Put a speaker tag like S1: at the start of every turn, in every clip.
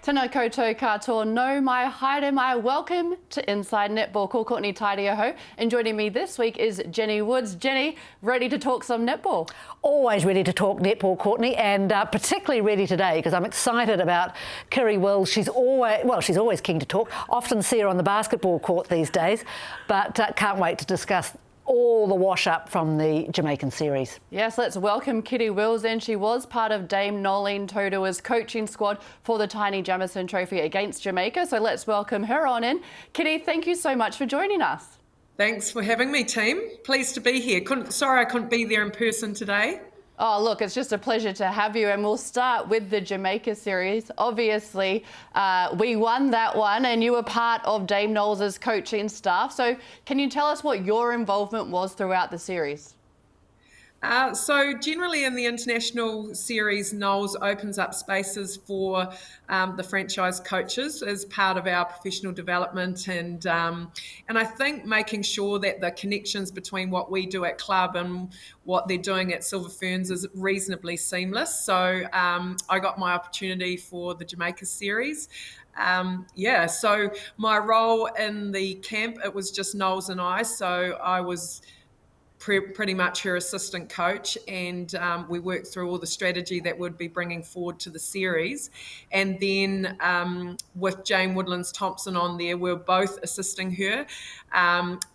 S1: Tēnā koutou katoa, no mai, haere mai. Welcome to Inside Netball. Ko Courtney Taidioho. And joining me this week is Jenny Woods. Jenny, ready to talk some netball?
S2: Always ready to talk netball, Courtney, and particularly ready today because I'm excited about Kiri Wills. She's always keen to talk. Often see her on the basketball court these days, but can't wait to discuss all the wash-up from the Jamaican series.
S1: Yes, let's welcome Kiri Wills in. She was part of Dame Nolene Totoa's coaching squad for the Taini Jamison trophy against Jamaica. So let's welcome her on in. Kiri, thank you so much for joining us.
S3: Thanks for having me, team. Pleased to be here. Sorry I couldn't be there in person today.
S1: Oh, look, it's just a pleasure to have you. And we'll start with the Jamaica series. Obviously, we won that one and you were part of Dame Knowles' coaching staff. So can you tell us what your involvement was throughout the series?
S3: So generally in the international series, Knowles opens up spaces for the franchise coaches as part of our professional development, and I think making sure that the connections between what we do at club and what they're doing at Silver Ferns is reasonably seamless. So I got my opportunity for the Jamaica series. So my role in the camp, it was just Knowles and I, so I was pretty much her assistant coach, and we worked through all the strategy that we'd be bringing forward to the series. And then with Jane Woodlands Thompson on there, we were both assisting her.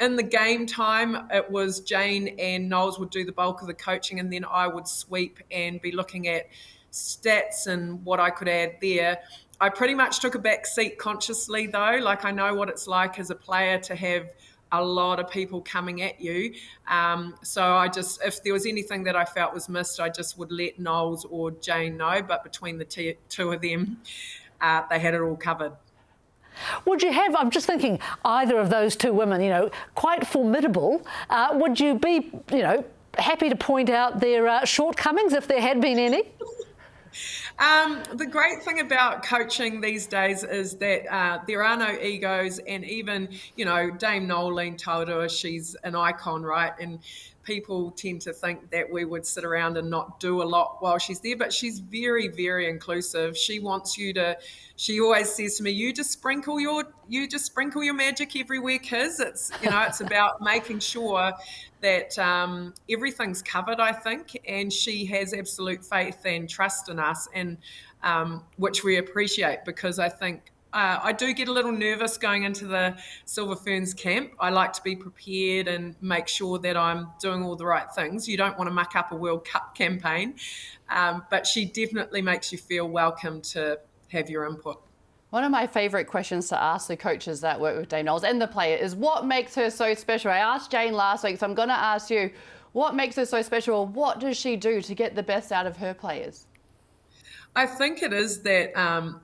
S3: In the game time, it was Jane and Knowles would do the bulk of the coaching, and then I would sweep and be looking at stats and what I could add there. I pretty much took a back seat consciously though, like I know what it's like as a player to have a lot of people coming at you. So I just, if there was anything that I felt was missed, I just would let Knowles or Jane know. But between the two of them, they had it all covered.
S2: Would you have, I'm just thinking, either of those two women, quite formidable. Would you be, happy to point out their shortcomings if there had been any?
S3: The great thing about coaching these days is that there are no egos, and even, Dame Nolene Totoa, she's an icon, right? And people tend to think that we would sit around and not do a lot while she's there, but she's very, very inclusive. She wants you to, she always says to me, you just sprinkle your magic everywhere, kids. It's, it's about making sure that everything's covered, I think, and she has absolute faith and trust in us, and which we appreciate, because I think I do get a little nervous going into the Silver Ferns camp. I like to be prepared and make sure that I'm doing all the right things. You don't want to muck up a World Cup campaign, but she definitely makes you feel welcome to have your input.
S1: One of my favourite questions to ask the coaches that work with Dame Knowles and the player is what makes her so special? I asked Jane last week, so I'm going to ask you, what makes her so special? What does she do to get the best out of her players?
S3: I think it is that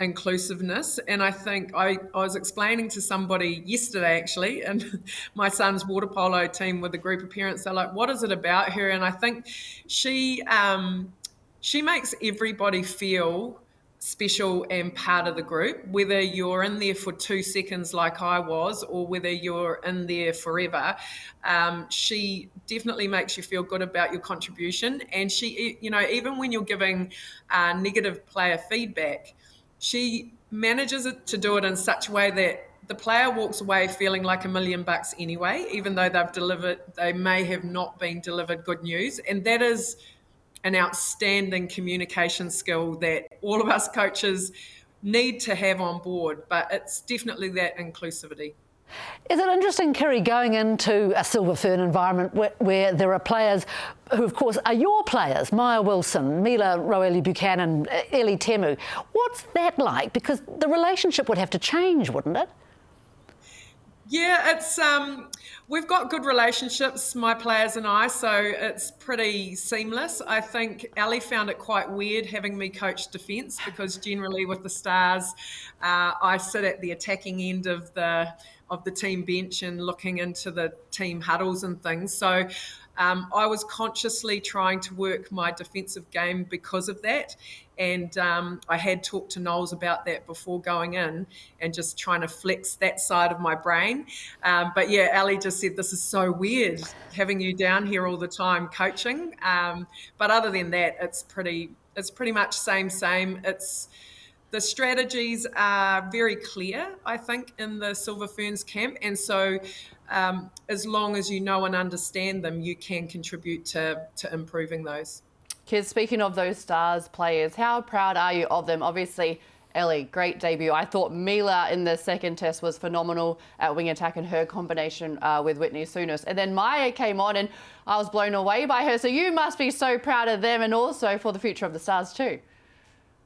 S3: inclusiveness, and I think I was explaining to somebody yesterday actually, and my son's water polo team with a group of parents, they're like, what is it about her? And I think she makes everybody feel special and part of the group, whether you're in there for 2 seconds like I was, or whether you're in there forever. She definitely makes you feel good about your contribution, and she, even when you're giving negative player feedback, she manages it to do it in such a way that the player walks away feeling like $1 million anyway, even though they may have not been delivered good news. And that is an outstanding communication skill that all of us coaches need to have on board, but it's definitely that inclusivity.
S2: Is it interesting, Kiri, going into a Silver Fern environment where there are players who, of course, are your players, Maya Wilson, Mila Roeli Buchanan, Eli Temu. What's that like? Because the relationship would have to change, wouldn't it?
S3: Yeah, it's we've got good relationships, my players and I, so it's pretty seamless. I think Ali found it quite weird having me coach defence, because generally with the Stars, I sit at the attacking end of the team bench and looking into the team huddles and things. So I was consciously trying to work my defensive game because of that. And I had talked to Knowles about that before going in and just trying to flex that side of my brain. But yeah, Ali just said, this is so weird having you down here all the time coaching. But other than that, it's pretty much same. It's the strategies are very clear, I think, in the Silver Ferns camp. And so as long as you know and understand them, you can contribute to improving those.
S1: Kids, speaking of those stars players, how proud are you of them? Obviously, Ellie, great debut. I thought Mila in the second test was phenomenal at wing attack and her combination with Whitney Souness. And then Maya came on and I was blown away by her. So you must be so proud of them and also for the future of the Stars too.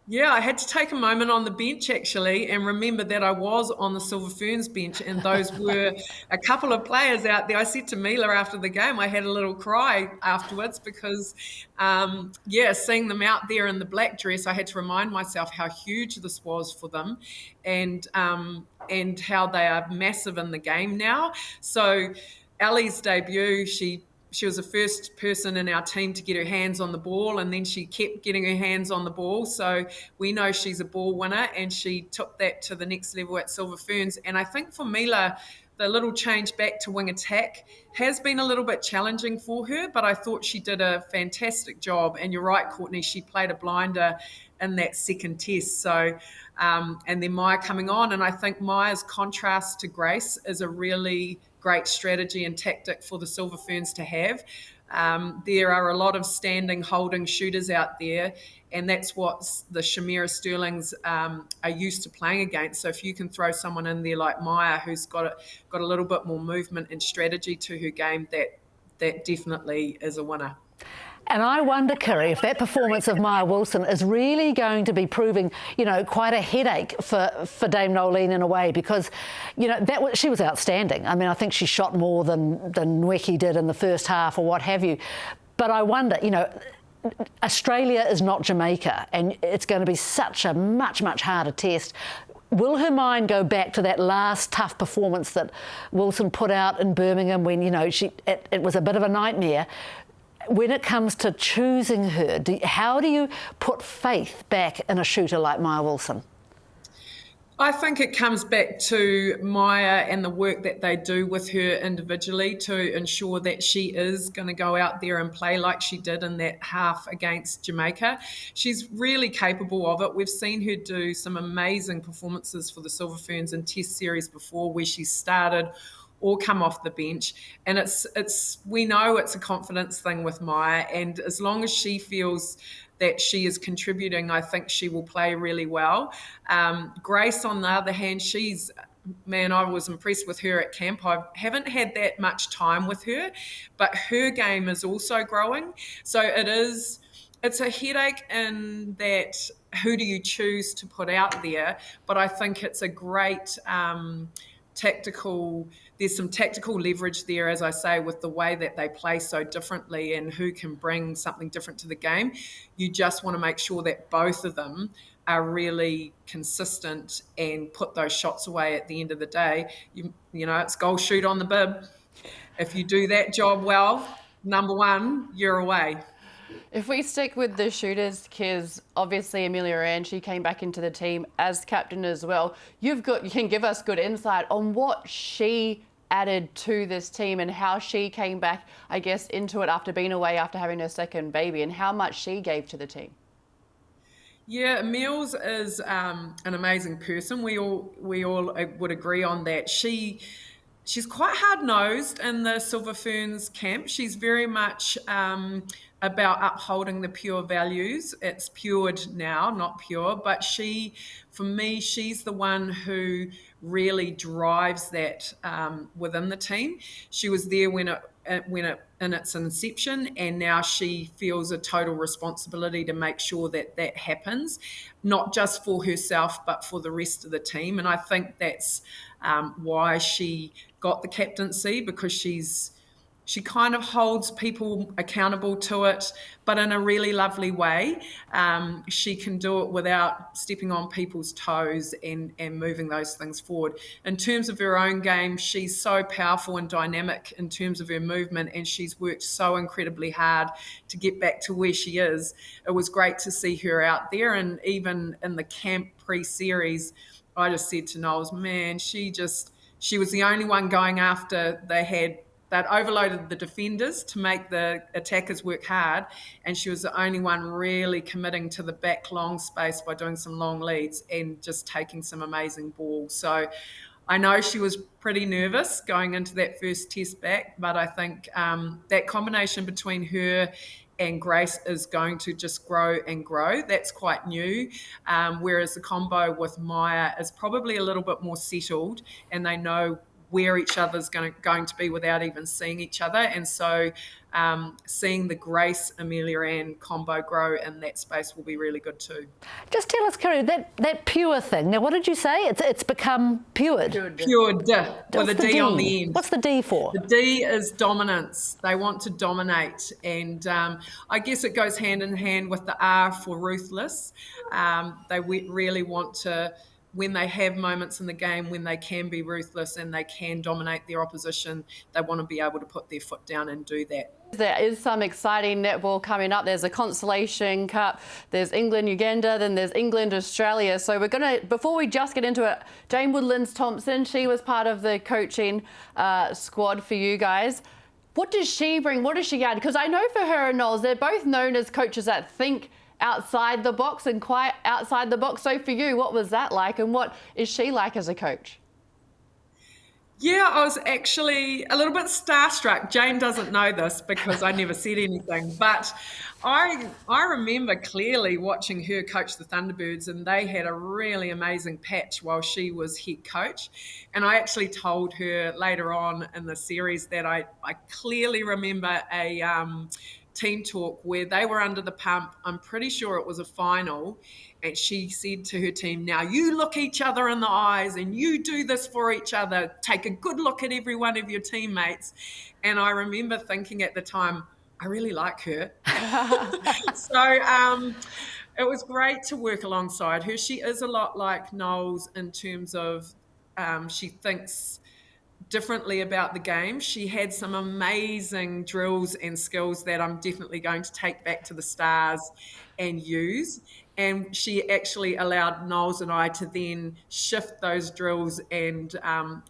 S3: Yeah, I had to take a moment on the bench actually and remember that I was on the Silver Ferns bench and those were a couple of players out there. I said to Mila after the game, I had a little cry afterwards because, seeing them out there in the black dress, I had to remind myself how huge this was for them and how they are massive in the game now. So Ellie's debut, she was the first person in our team to get her hands on the ball, and then she kept getting her hands on the ball. So we know she's a ball winner, and she took that to the next level at Silver Ferns. And I think for Mila, the little change back to wing attack has been a little bit challenging for her, but I thought she did a fantastic job. And you're right, Courtney, she played a blinder in that second test. So, and then Maya coming on, and I think Maya's contrast to Grace is a really great strategy and tactic for the Silver Ferns to have. There are a lot of standing, holding shooters out there, and that's what the Shamira Sterlings are used to playing against. So if you can throw someone in there like Maya, who's got a little bit more movement and strategy to her game, that definitely is a winner.
S2: And I wonder, Kiri, if that performance of Maya Wilson is really going to be proving, quite a headache for Dame Nolene in a way, because, she was outstanding. I mean, I think she shot more than Nweki did in the first half or what have you. But I wonder, Australia is not Jamaica, and it's going to be such a much, much harder test. Will her mind go back to that last tough performance that Wilson put out in Birmingham when, it was a bit of a nightmare? When it comes to choosing her, how do you put faith back in a shooter like Maya Wilson?
S3: I think it comes back to Maya and the work that they do with her individually to ensure that she is going to go out there and play like she did in that half against Jamaica. She's really capable of it. We've seen her do some amazing performances for the Silver Ferns in Test series before, where she started or come off the bench, and we know it's a confidence thing with Maya, and as long as she feels that she is contributing, I think she will play really well. Grace, on the other hand, I was impressed with her at camp. I haven't had that much time with her, but her game is also growing. So it's a headache in that who do you choose to put out there, but I think it's a great there's some tactical leverage there, as I say, with the way that they play so differently and who can bring something different to the game. You just want to make sure that both of them are really consistent and put those shots away at the end of the day. It's goal shoot on the bib. If you do that job well, number one, you're away.
S1: If we stick with the shooters, Kiz, obviously Ameliaranne, she came back into the team as captain as well. You can give us good insight on what she added to this team and how she came back, I guess, into it after being away, after having her second baby, and how much she gave to the team.
S3: Yeah, Mills is an amazing person. We all would agree on that. She's quite hard-nosed in the Silver Ferns camp. She's very much about upholding the pure values. It's pured now, not pure, but for me, she's the one who really drives that within the team. She was there when it in its inception, and now she feels a total responsibility to make sure that happens, not just for herself but for the rest of the team. And I think that's why she got the captaincy, because she kind of holds people accountable to it, but in a really lovely way. She can do it without stepping on people's toes and moving those things forward. In terms of her own game, she's so powerful and dynamic in terms of her movement, and she's worked so incredibly hard to get back to where she is. It was great to see her out there, and even in the camp pre-series, I just said to Knowles, man, she was the only one going after. They had they'd overloaded the defenders to make the attackers work hard, and she was the only one really committing to the back long space by doing some long leads and just taking some amazing balls. So I know she was pretty nervous going into that first test back, but I think that combination between her and Grace is going to just grow and grow. That's quite new, whereas the combo with Maya is probably a little bit more settled, and they know where each other's going to be without even seeing each other. And so seeing the Grace Ameliaranne combo grow in that space will be really good too.
S2: Just tell us, Kiri, that pure thing. Now, what did you say? It's become pured.
S3: Pured, with a D on the end.
S2: What's the D for?
S3: The D is dominance. They want to dominate. And I guess it goes hand in hand with the R for ruthless. They really want to, when they have moments in the game when they can be ruthless and they can dominate their opposition, they want to be able to put their foot down and do that.
S1: There is some exciting netball coming up. There's a Constellation Cup, there's England-Uganda, then there's England-Australia. So we're going to, before we just get into it, Jane Woodlands Thompson, she was part of the coaching squad for you guys. What does she bring? What does she add? Because I know for her and Knowles, they're both known as coaches that think outside the box and quite outside the box. So for you, what was that like, and what is she like as a coach?
S3: Yeah, I was actually a little bit starstruck. Jane doesn't know this because I never said anything, but I remember clearly watching her coach the Thunderbirds, and they had a really amazing patch while she was head coach. And I actually told her later on in the series that I clearly remember a team talk where they were under the pump. I'm pretty sure it was a final, and she said to her team, now you look each other in the eyes and you do this for each other. Take a good look at every one of your teammates. And I remember thinking at the time, I really like her. So it was great to work alongside her. She is a lot like Knowles in terms of she thinks differently about the game. She had some amazing drills and skills that I'm definitely going to take back to the Stars and use. And she actually allowed Knowles and I to then shift those drills and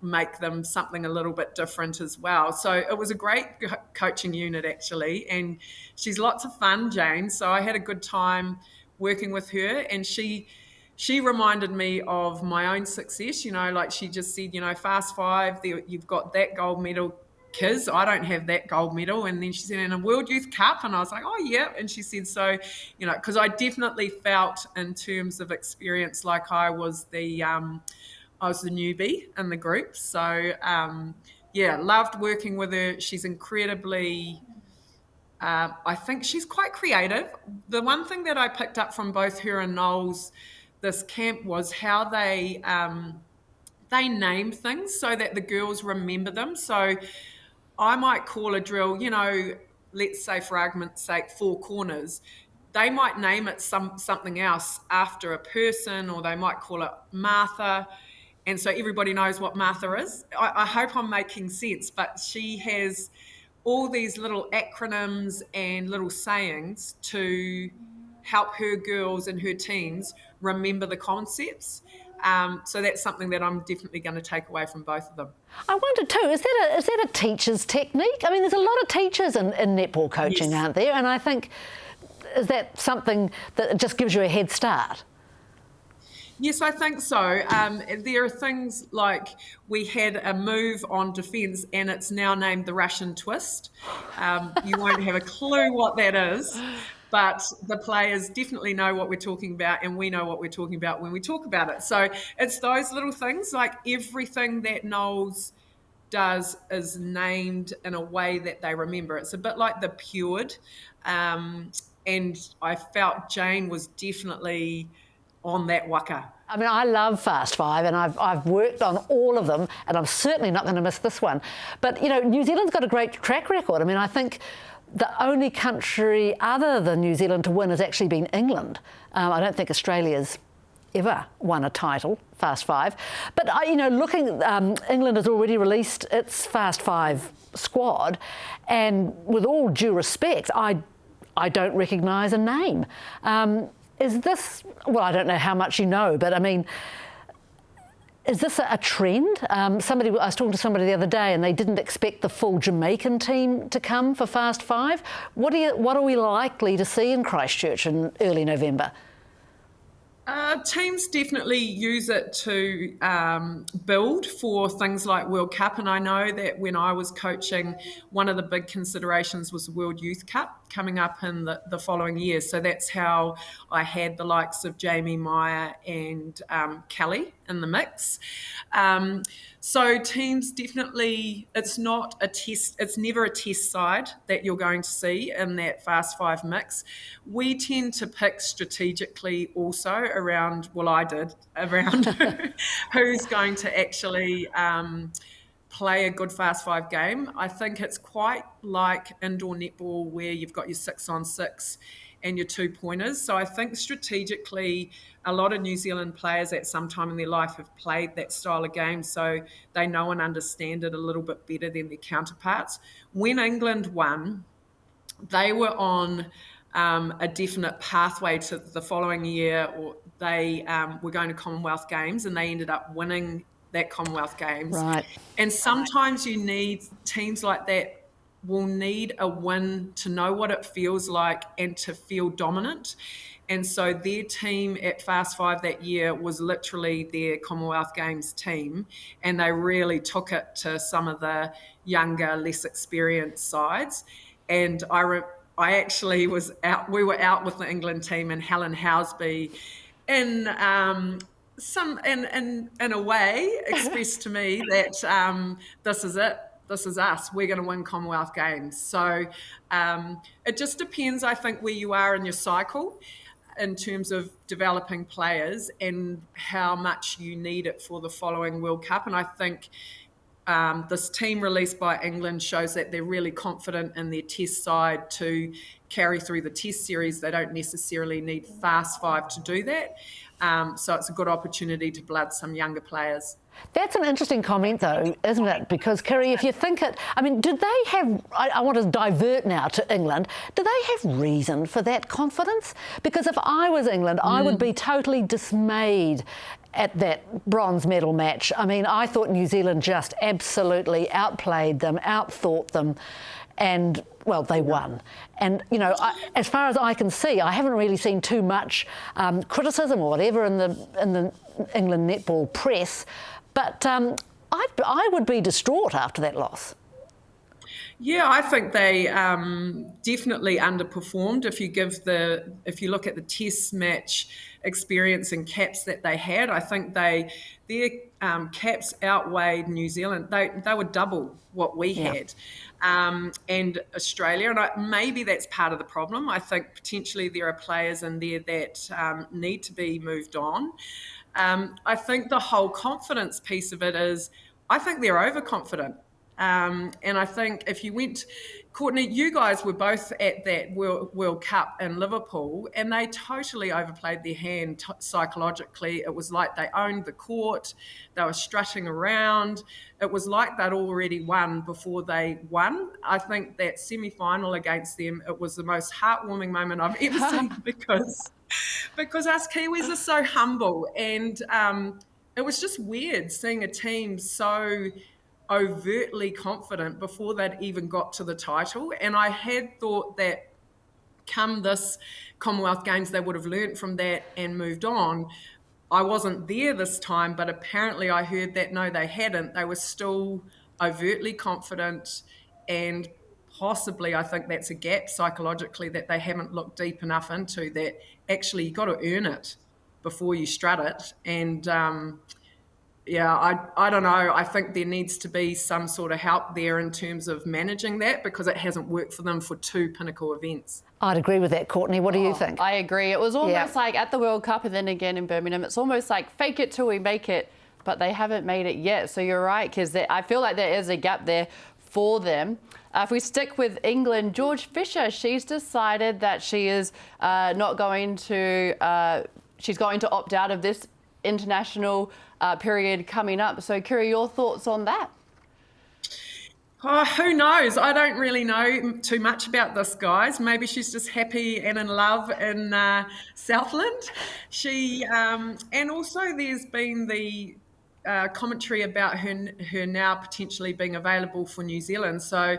S3: make them something a little bit different as well. So it was a great coaching unit, actually. And she's lots of fun, Jane. So I had a good time working with her. And she reminded me of my own success, like she just said, Fast Five, you've got that gold medal, Kiz. I don't have that gold medal. And then she said, in a World Youth Cup. And I was like, oh, yeah. And she said, so, because I definitely felt in terms of experience like I was the newbie in the group. So, loved working with her. She's incredibly... I think she's quite creative. The one thing that I picked up from both her and Knowles this camp was how they name things so that the girls remember them. So I might call a drill, let's say for argument's sake, 4 corners. They might name it something else after a person, or they might call it Martha. And so everybody knows what Martha is. I hope I'm making sense, but she has all these little acronyms and little sayings to help her girls and her teams remember the concepts. So that's something that I'm definitely going to take away from both of them.
S2: I wonder too, is that a teacher's technique? I mean, there's a lot of teachers in netball coaching, yes, aren't there? And I think, is that something that just gives you a head start?
S3: Yes, I think so. There are things like we had a move on defence and it's now named the Russian twist. You won't have a clue what that is, but the players definitely know what we're talking about, and we know what we're talking about when we talk about it. So it's those little things, like everything that Knowles does is named in a way that they remember. It's a bit like the Pured, and I felt Jane was definitely on that waka.
S2: I mean, I love Fast Five, and I've worked on all of them, and I'm certainly not going to miss this one. But, New Zealand's got a great track record. I mean, I think the only country other than New Zealand to win has actually been England. I don't think Australia's ever won a title, Fast Five. But, England has already released its Fast Five squad, and with all due respect, I don't recognise a name. Is this, well, I don't know how much you know, but I mean, Is this a trend? I was talking to somebody the other day and they didn't expect the full Jamaican team to come for Fast Five. What are we likely to see in Christchurch in early November?
S3: Teams definitely use it to build for things like World Cup, and I know that when I was coaching, one of the big considerations was the World Youth Cup coming up in the following year. So that's how I had the likes of Jamie Meyer and Kelly in the mix. So teams definitely, it's not a test, it's never a test side that you're going to see in that Fast Five mix. We tend to pick strategically also around, well, I did, around who's going to actually play a good Fast Five game. I think it's quite like indoor netball where you've got your 6-on-6 and your 2-pointers. So I think strategically, a lot of New Zealand players at some time in their life have played that style of game, so they know and understand it a little bit better than their counterparts. When England won, they were on a definite pathway to the following year, or they were going to Commonwealth Games, and they ended up winning that Commonwealth Games.
S2: Right.
S3: And sometimes you need teams like that will need a win to know what it feels like and to feel dominant. And so their team at Fast Five that year was literally their Commonwealth Games team, and they really took it to some of the younger, less experienced sides. And I actually was out, we were out with the England team, and Helen Housby in a way expressed to me that this is it. This is us. We're going to win Commonwealth Games. So it just depends, I think, where you are in your cycle in terms of developing players and how much you need it for the following World Cup. And I think this team released by England shows that they're really confident in their test side to carry through the test series. They don't necessarily need Fast Five to do that. So it's a good opportunity to blood some younger players.
S2: That's an interesting comment, though, isn't it? Because, Kiri, if you think it, I mean, did they have, I want to divert now to England, do they have reason for that confidence? Because if I was England, I would be totally dismayed at that bronze medal match. I mean, I thought New Zealand just absolutely outplayed them, outthought them, and, well, they won. And, you know, as far as I can see, I haven't really seen too much criticism or whatever in the England netball press. But I would be distraught after that loss.
S3: Yeah, I think they definitely underperformed. If you look at the test match experience and caps that they had, I think their caps outweighed New Zealand. They were double what we had, and Australia. And maybe that's part of the problem. I think potentially there are players in there that need to be moved on. I think the whole confidence piece of it is, I think they're overconfident. And I think if you went, Courtney, you guys were both at that World Cup in Liverpool, and they totally overplayed their hand psychologically. It was like they owned the court. They were strutting around. It was like they'd already won before they won. I think that semi-final against them, it was the most heartwarming moment I've ever seen because us Kiwis are so humble, and it was just weird seeing a team so overtly confident before they'd even got to the title. And I had thought that come this Commonwealth Games, they would have learnt from that and moved on. I wasn't there this time, but apparently I heard that no, they hadn't. They were still overtly confident, and possibly I think that's a gap psychologically that they haven't looked deep enough into, that actually you've got to earn it before you strut it. And I don't know. I think there needs to be some sort of help there in terms of managing that, because it hasn't worked for them for two pinnacle events.
S2: I'd agree with that, Courtney. What do you think?
S1: I agree. It was almost like at the World Cup and then again in Birmingham, it's almost like fake it till we make it, but they haven't made it yet. So you're right, because I feel like there is a gap there for them. If we stick with England, George Fisher, she's decided that she is not going to, she's going to opt out of this international period coming up. So, Kiri, your thoughts on that?
S3: Oh, who knows? I don't really know too much about this, guys. Maybe she's just happy and in love in Southland. She and also there's been the commentary about her now potentially being available for New Zealand. So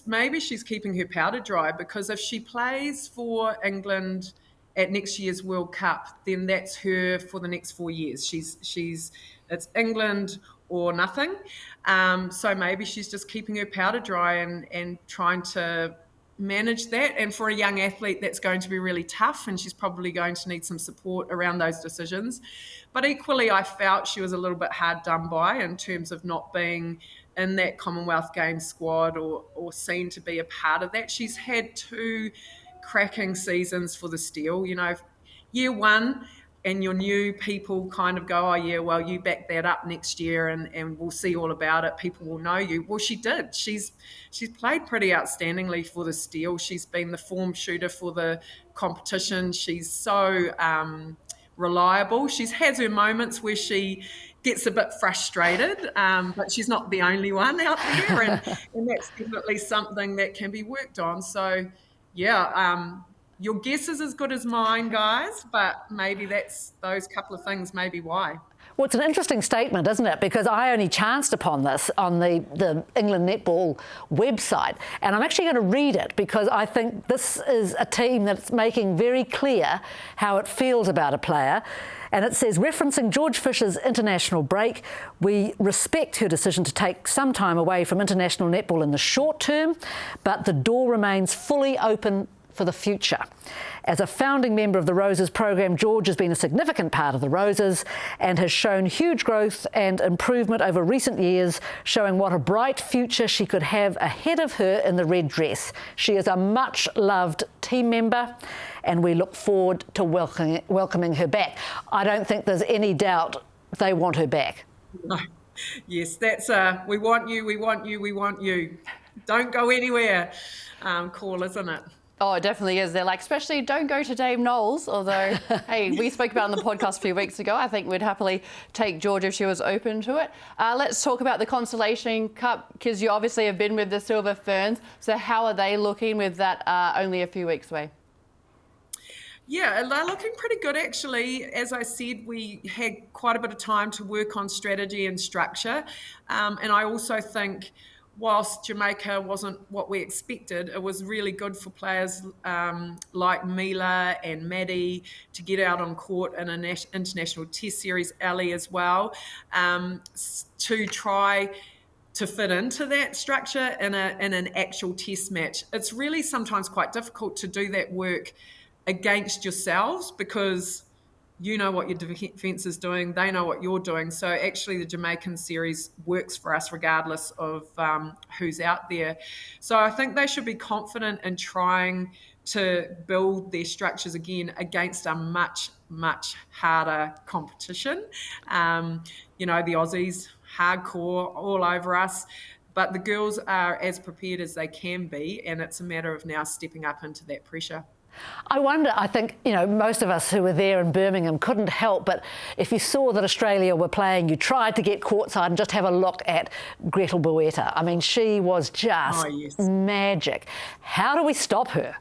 S3: maybe she's keeping her powder dry, because if she plays for England at next year's World Cup, then that's her for the next 4 years. It's England or nothing. So maybe she's just keeping her powder dry and trying to manage that. And for a young athlete, that's going to be really tough, and she's probably going to need some support around those decisions. But equally, I felt she was a little bit hard done by in terms of not being in that Commonwealth Games squad or seen to be a part of that. She's had 2 cracking seasons for the Steel. Year 1, and your new people kind of go, oh yeah, well, you back that up next year and we'll see all about it. People will know you. Well, she did. She's played pretty outstandingly for the Steel. She's been the form shooter for the competition. She's so reliable. She's has her moments where she gets a bit frustrated, but she's not the only one out there, and that's definitely something that can be worked on. So, yeah, your guess is as good as mine, guys, but maybe those couple of things may be why.
S2: Well, it's an interesting statement, isn't it? Because I only chanced upon this on the England Netball website, and I'm actually going to read it because I think this is a team that's making very clear how it feels about a player. And it says, referencing George Fisher's international break, we respect her decision to take some time away from international netball in the short term, but the door remains fully open for the future. As a founding member of the Roses program, George has been a significant part of the Roses and has shown huge growth and improvement over recent years, showing what a bright future she could have ahead of her in the red dress. She is a much-loved team member, and we look forward to welcoming her back. I don't think there's any doubt they want her back.
S3: No. Yes, that's we want you, we want you, we want you. Don't go anywhere call, isn't it?
S1: Oh, it definitely is. They're like, especially don't go to Dave Knowles, although, hey, we spoke about it on the podcast a few weeks ago. I think we'd happily take George if she was open to it. Let's talk about the Constellation Cup, because you obviously have been with the Silver Ferns. So how are they looking with that only a few weeks away?
S3: Yeah, they're looking pretty good, actually. As I said, we had quite a bit of time to work on strategy and structure. And I also think whilst Jamaica wasn't what we expected, it was really good for players like Mila and Maddie to get out on court in an international test series, Ali as well, to try to fit into that structure in an actual test match. It's really sometimes quite difficult to do that work against yourselves because you know what your defence is doing, they know what you're doing. So actually the Jamaican series works for us regardless of who's out there. So I think they should be confident in trying to build their structures again against a much, much harder competition. The Aussies, hardcore, all over us. But the girls are as prepared as they can be, and it's a matter of now stepping up into that pressure.
S2: I wonder, I think, most of us who were there in Birmingham couldn't help, but if you saw that Australia were playing, you tried to get courtside and just have a look at Gretel Tippett. I mean, she was just magic. How do we stop her?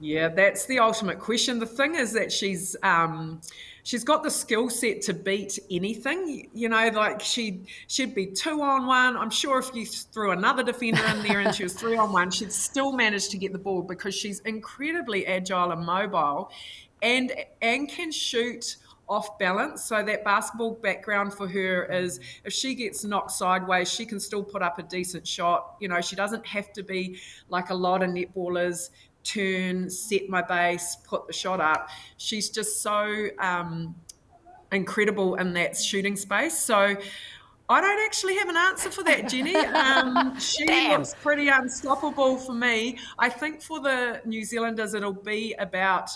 S3: Yeah, that's the ultimate question. The thing is that she's got the skill set to beat anything. Like she'd be 2-on-1. I'm sure if you threw another defender in there and she was 3-on-1, she'd still manage to get the ball because she's incredibly agile and mobile and can shoot off balance. So that basketball background for her is if she gets knocked sideways, she can still put up a decent shot. She doesn't have to be like a lot of netballers, turn, set my base, put the shot up. She's just so incredible in that shooting space. So I don't actually have an answer for that, Jenny. She looks pretty unstoppable for me. I think for the New Zealanders, it'll be about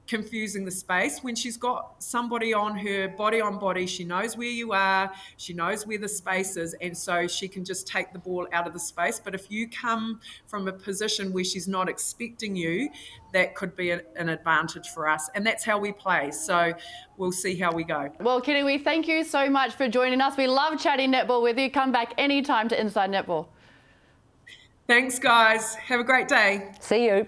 S3: confusing the space. When she's got somebody on her, body on body, she knows where you are, she knows where the space is, and so she can just take the ball out of the space. But if you come from a position where she's not expecting you, that could be an advantage for us, and that's how we play. So we'll see how we go.
S1: Well, Kiri, we thank you so much for joining us. We love chatting netball with you. Come back anytime to Inside Netball.
S3: Thanks, guys. Have a great day.
S2: See you.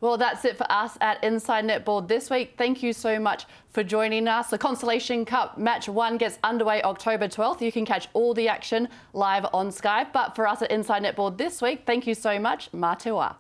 S1: Well, that's it for us at Inside Netball this week. Thank you so much for joining us. The Constellation Cup Match 1 gets underway October 12th. You can catch all the action live on Sky. But for us at Inside Netball this week, thank you so much. Mā te wā.